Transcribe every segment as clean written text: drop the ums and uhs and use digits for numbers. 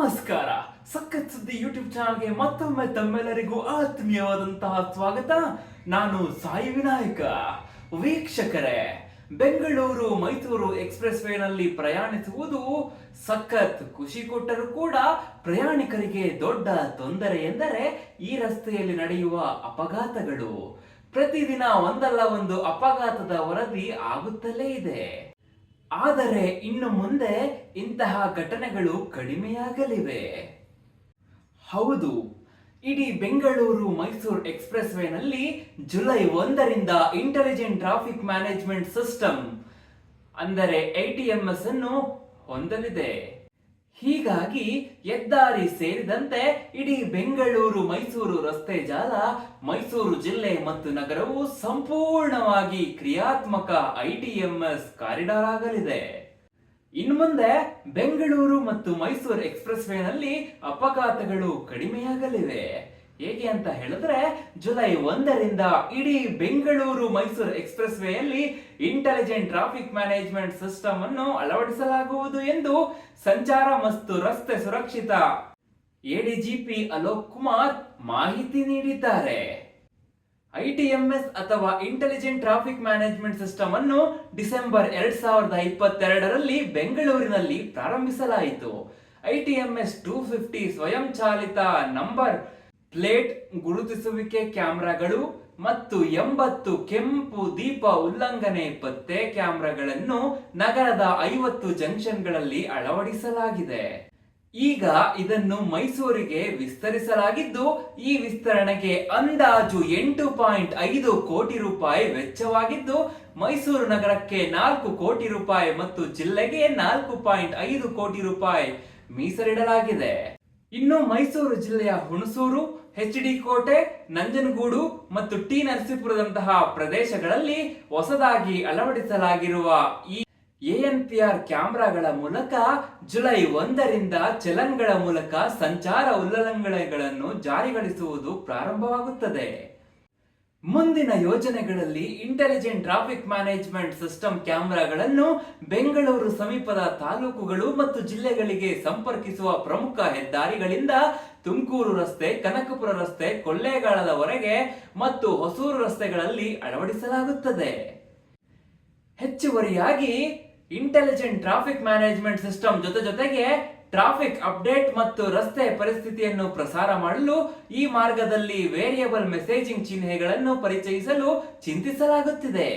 ನಮಸ್ಕಾರ. ಸಖತ್ ಸುದ್ದಿ ಯೂಟ್ಯೂಬ್ ಚಾನಲ್ಗೆ ಮತ್ತೊಮ್ಮೆ ತಮ್ಮೆಲ್ಲರಿಗೂ ಆತ್ಮೀಯವಾದಂತಹ ಸ್ವಾಗತ. ನಾನು ಸಾಯಿ ವಿನಾಯಕ. ವೀಕ್ಷಕರೇ, ಬೆಂಗಳೂರು ಮೈಸೂರು ಎಕ್ಸ್ಪ್ರೆಸ್ ವೇನಲ್ಲಿ ಪ್ರಯಾಣಿಸುವುದು ಸಖತ್ ಖುಷಿ ಕೊಟ್ಟರೂ ಕೂಡ ಪ್ರಯಾಣಿಕರಿಗೆ ದೊಡ್ಡ ತೊಂದರೆ ಎಂದರೆ ಈ ರಸ್ತೆಯಲ್ಲಿ ನಡೆಯುವ ಅಪಘಾತಗಳು. ಪ್ರತಿದಿನ ಒಂದಲ್ಲ ಒಂದು ಅಪಘಾತದ ವರದಿ ಆಗುತ್ತಲೇ ಇದೆ. ಆದರೆ ಇನ್ನು ಮುಂದೆ ಇಂತಹ ಘಟನೆಗಳು ಕಡಿಮೆಯಾಗಲಿವೆ. ಹೌದು, ಇಡೀ ಬೆಂಗಳೂರು ಮೈಸೂರು ಎಕ್ಸ್ಪ್ರೆಸ್ ವೇನಲ್ಲಿ ಜುಲೈ 1ರಿಂದ ಇಂಟೆಲಿಜೆಂಟ್ ಟ್ರಾಫಿಕ್ ಮ್ಯಾನೇಜ್ಮೆಂಟ್ ಸಿಸ್ಟಮ್ ಅಂದರೆ ITMS ಅನ್ನು ಹೊಂದಲಿದೆ. ಹೀಗಾಗಿ ಹೆದ್ದಾರಿ ಸೇರಿದಂತೆ ಇಡೀ ಬೆಂಗಳೂರು ಮೈಸೂರು ರಸ್ತೆ ಜಾಲ, ಮೈಸೂರು ಜಿಲ್ಲೆ ಮತ್ತು ನಗರವು ಸಂಪೂರ್ಣವಾಗಿ ಕ್ರಿಯಾತ್ಮಕ ITMS ಕಾರಿಡಾರ್ ಆಗಲಿದೆ. ಇನ್ನು ಮುಂದೆ ಬೆಂಗಳೂರು ಮತ್ತು ಮೈಸೂರು ಎಕ್ಸ್ಪ್ರೆಸ್ ವೇನಲ್ಲಿ ಅಪಘಾತಗಳು ಕಡಿಮೆಯಾಗಲಿವೆ. ಹೇಗೆ ಅಂತ ಹೇಳಿದ್ರೆ, ಜುಲೈ 1ರಿಂದ ಇಡೀ ಬೆಂಗಳೂರು ಮೈಸೂರು ಎಕ್ಸ್ಪ್ರೆಸ್ ವೇಯಲ್ಲಿ ಇಂಟೆಲಿಜೆಂಟ್ ಟ್ರಾಫಿಕ್ ಮ್ಯಾನೇಜ್ಮೆಂಟ್ ಸಿಸ್ಟಮ್ ಅನ್ನು ಅಳವಡಿಸಲಾಗುವುದು ಎಂದು ಸಂಚಾರ ಮತ್ತು ರಸ್ತೆ ಸುರಕ್ಷಿತ ADGP ಅಲೋಕ್ ಕುಮಾರ್ ಮಾಹಿತಿ ನೀಡಿದ್ದಾರೆ. ITMS ಅಥವಾ ಇಂಟೆಲಿಜೆಂಟ್ ಟ್ರಾಫಿಕ್ ಮ್ಯಾನೇಜ್ಮೆಂಟ್ ಸಿಸ್ಟಮ್ ಅನ್ನು ಡಿಸೆಂಬರ್ 2022ರಲ್ಲಿ ಬೆಂಗಳೂರಿನಲ್ಲಿ ಪ್ರಾರಂಭಿಸಲಾಯಿತು. ITMS 250 ಸ್ವಯಂಚಾಲಿತ ನಂಬರ್ ಪ್ಲೇಟ್ ಗುರುತಿಸುವಿಕೆ ಕ್ಯಾಮೆರಾಗಳು ಮತ್ತು 80 ಕೆಂಪು ದೀಪ ಉಲ್ಲಂಘನೆ ಪತ್ತೆ ಕ್ಯಾಮೆರಾಗಳನ್ನು ನಗರದ 50 ಜಂಕ್ಷನ್ಗಳಲ್ಲಿ ಅಳವಡಿಸಲಾಗಿದೆ. ಈಗ ಇದನ್ನು ಮೈಸೂರಿಗೆ ವಿಸ್ತರಿಸಲಾಗಿದ್ದು, ಈ ವಿಸ್ತರಣೆಗೆ ಅಂದಾಜು 8.5 ಕೋಟಿ ರೂಪಾಯಿ ವೆಚ್ಚವಾಗಿದ್ದು, ಮೈಸೂರು ನಗರಕ್ಕೆ 4 ಕೋಟಿ ರೂಪಾಯಿ ಮತ್ತು ಜಿಲ್ಲೆಗೆ 4.5 ಕೋಟಿ ರೂಪಾಯಿ ಮೀಸಲಿಡಲಾಗಿದೆ. ಇನ್ನು ಮೈಸೂರು ಜಿಲ್ಲೆಯ ಹುಣಸೂರು, HD ಕೋಟೆ, ನಂಜನಗೂಡು ಮತ್ತು T ನರಸೀಪುರದಂತಹ ಪ್ರದೇಶಗಳಲ್ಲಿ ಹೊಸದಾಗಿ ಅಳವಡಿಸಲಾಗಿರುವ ಈ ANPR ಕ್ಯಾಮೆರಾಗಳ ಮೂಲಕ ಜುಲೈ 1ರಿಂದ ಚಲನ್ಗಳ ಮೂಲಕ ಸಂಚಾರ ಉಲ್ಲಂಘನೆಗಳನ್ನು ಜಾರಿಗೊಳಿಸುವುದು ಪ್ರಾರಂಭವಾಗುತ್ತದೆ. ಮುಂದಿನ ಯೋಜನೆಗಳಲ್ಲಿ ಇಂಟೆಲಿಜೆಂಟ್ ಟ್ರಾಫಿಕ್ ಮ್ಯಾನೇಜ್ಮೆಂಟ್ ಸಿಸ್ಟಮ್ ಕ್ಯಾಮೆರಾಗಳನ್ನು ಬೆಂಗಳೂರು ಸಮೀಪದ ತಾಲೂಕುಗಳು ಮತ್ತು ಜಿಲ್ಲೆಗಳಿಗೆ ಸಂಪರ್ಕಿಸುವ ಪ್ರಮುಖ ಹೆದ್ದಾರಿಗಳಿಂದ ತುಮಕೂರು ರಸ್ತೆ, ಕನಕಪುರ ರಸ್ತೆ, ಕೊಳ್ಳೇಗಾಲದವರೆಗೆ ಮತ್ತು ಹೊಸೂರು ರಸ್ತೆಗಳಲ್ಲಿ ಅಳವಡಿಸಲಾಗುತ್ತದೆ. ಹೆಚ್ಚುವರಿಯಾಗಿ ಇಂಟೆಲಿಜೆಂಟ್ ಟ್ರಾಫಿಕ್ ಮ್ಯಾನೇಜ್ಮೆಂಟ್ ಸಿಸ್ಟಮ್ ಜೊತೆಗೆ ಟ್ರಾಫಿಕ್ ಅಪ್ಡೇಟ್ ಮತ್ತು ರಸ್ತೆ ಪರಿಸ್ಥಿತಿಯನ್ನು ಪ್ರಸಾರ ಮಾಡಲು ಈ ಮಾರ್ಗದಲ್ಲಿ ವೇರಿಯಬಲ್ ಮೆಸೇಜಿಂಗ್ ಚಿಹ್ನೆಗಳನ್ನು ಪರಿಚಯಿಸಲು ಚಿಂತಿಸಲಾಗುತ್ತಿದೆ.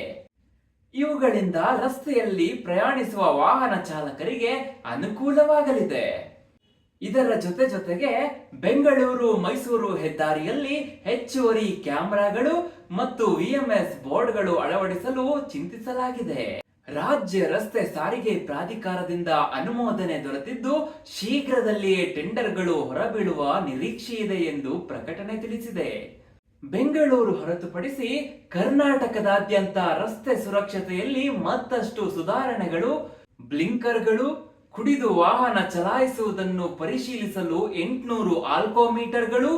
ಇವುಗಳಿಂದ ರಸ್ತೆಯಲ್ಲಿ ಪ್ರಯಾಣಿಸುವ ವಾಹನ ಚಾಲಕರಿಗೆ ಅನುಕೂಲವಾಗಲಿದೆ. ಇದರ ಜೊತೆಗೆ ಬೆಂಗಳೂರು ಮೈಸೂರು ಹೆದ್ದಾರಿಯಲ್ಲಿ ಹೆಚ್ಚುವರಿ ಕ್ಯಾಮೆರಾಗಳು ಮತ್ತು VMS ಬೋರ್ಡ್ಗಳು ಅಳವಡಿಸಲು ಚಿಂತಿಸಲಾಗಿದೆ. ರಾಜ್ಯ ರಸ್ತೆ ಸಾರಿಗೆ ಪ್ರಾಧಿಕಾರದಿಂದ ಅನುಮೋದನೆ ದೊರೆತಿದ್ದು, ಶೀಘ್ರದಲ್ಲಿಯೇ ಟೆಂಡರ್ಗಳು ಹೊರಬೀಳುವ ನಿರೀಕ್ಷೆ ಇದೆ ಎಂದು ಪ್ರಕಟಣೆ ತಿಳಿಸಿದೆ. ಬೆಂಗಳೂರು ಹೊರತುಪಡಿಸಿ ಕರ್ನಾಟಕದಾದ್ಯಂತ ರಸ್ತೆ ಸುರಕ್ಷತೆಯಲ್ಲಿ ಮತ್ತಷ್ಟು ಸುಧಾರಣೆಗಳು, ಬ್ಲಿಂಕರ್ಗಳು, ಕುಡಿದು ವಾಹನ ಚಲಾಯಿಸುವುದನ್ನು ಪರಿಶೀಲಿಸಲು 800 ಆಲ್ಕೋಮೀಟರ್ಗಳು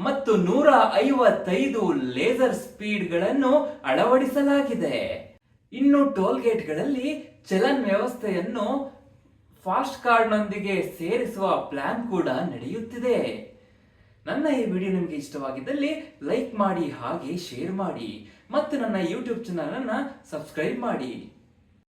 ಮತ್ತು 155 ಲೇಸರ್ ಸ್ಪೀಡ್ಗಳನ್ನು ಅಳವಡಿಸಲಾಗಿದೆ. ಇನ್ನು ಟೋಲ್ ಗೇಟ್ಗಳಲ್ಲಿ ಚಲನ್ ವ್ಯವಸ್ಥೆಯನ್ನು ಫಾಸ್ಟ್ ಕಾರ್ಡ್ನೊಂದಿಗೆ ಸೇರಿಸುವ ಪ್ಲಾನ್ ಕೂಡ ನಡೆಯುತ್ತಿದೆ. ನನ್ನ ಈ ವಿಡಿಯೋ ನಿಮಗೆ ಇಷ್ಟವಾಗಿದ್ದಲ್ಲಿ ಲೈಕ್ ಮಾಡಿ, ಹಾಗೆ ಶೇರ್ ಮಾಡಿ ಮತ್ತು ನನ್ನ ಯೂಟ್ಯೂಬ್ ಚಾನಲ್ ಅನ್ನು ಸಬ್ಸ್ಕ್ರೈಬ್ ಮಾಡಿ.